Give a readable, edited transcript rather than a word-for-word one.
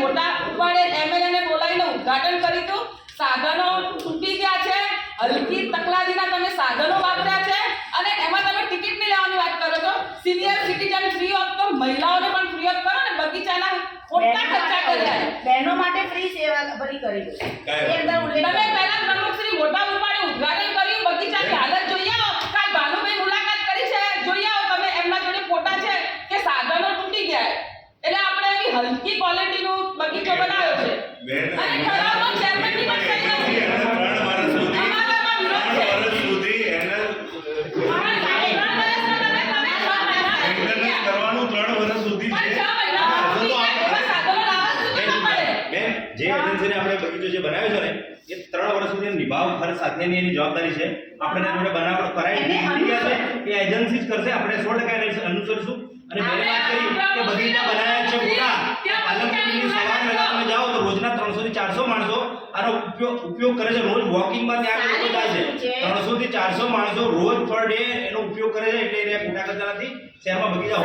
મોટા ઉપાડે એમએલએ ને બોલાવીને ઉદ્ઘાટન કર્યું હતું. સાધનો તૂટી ગયા છે, હલકી તકલાદીના તમે સાધનો વાપર્યા છે અને એમાં તમે ટિકિટ નહીં લેવાની વાત કરો છો. સિનિયર સિટીઝન ફ્રી ઓફ તો મહિલાઓને પણ ફ્રી ઓફ કરો ને, બગીચાના ખોટા ખર્ચા કર્યા. બહેનો માટે ફ્રી સેવા ભરી કરી દો. એ અંદર ઉલ્લેખ તમે પહેલા પ્રમુખશ્રી મોટા ઉપાડે ઉદ્ઘાટન કર્યું, બગીચાની હાલત જોઈ આવો. કાલ ભાનુભાઈ મુલાકાત કરી છે, જોઈ આવો તમે. એમના જોડે ફોટા છે કે સાધનો તૂટી ગયા. એટલે આપણે એવી હલકી ક્વોલિટીનો બગીચો બનાવ્યો છે. અને ઠરાવનો ચેરમેન ની પણ સહી નથી. જે એજન્સીને આપણે બગીચો જે બનાવ્યો છે ને એ 3 વર્ષ સુધી નિભાવ ખર્ચ સાથેની એની જવાબદારી છે. આપણે એના જોડે બનાવટ કરાવી દીધી છે, એ એજન્સી જ કરશે. આપણે 100% એને અનુસરીશું. અને મેં વાત કરી કે બગીચા બનાવ્યા છે પૂરા પાલનપુરની સવારે વહેલા તમે જાઓ તો રોજના 300 થી 400 માણસો આનો ઉપયોગ કરે છે. રોજ વોકિંગમાં ત્યાં લોકો જાય છે. 300 થી 400 માણસો રોજ પર ડે એનો ઉપયોગ કરે છે. એટલે એને ખોટા કરતા નથી. શહેરમાં બગીચા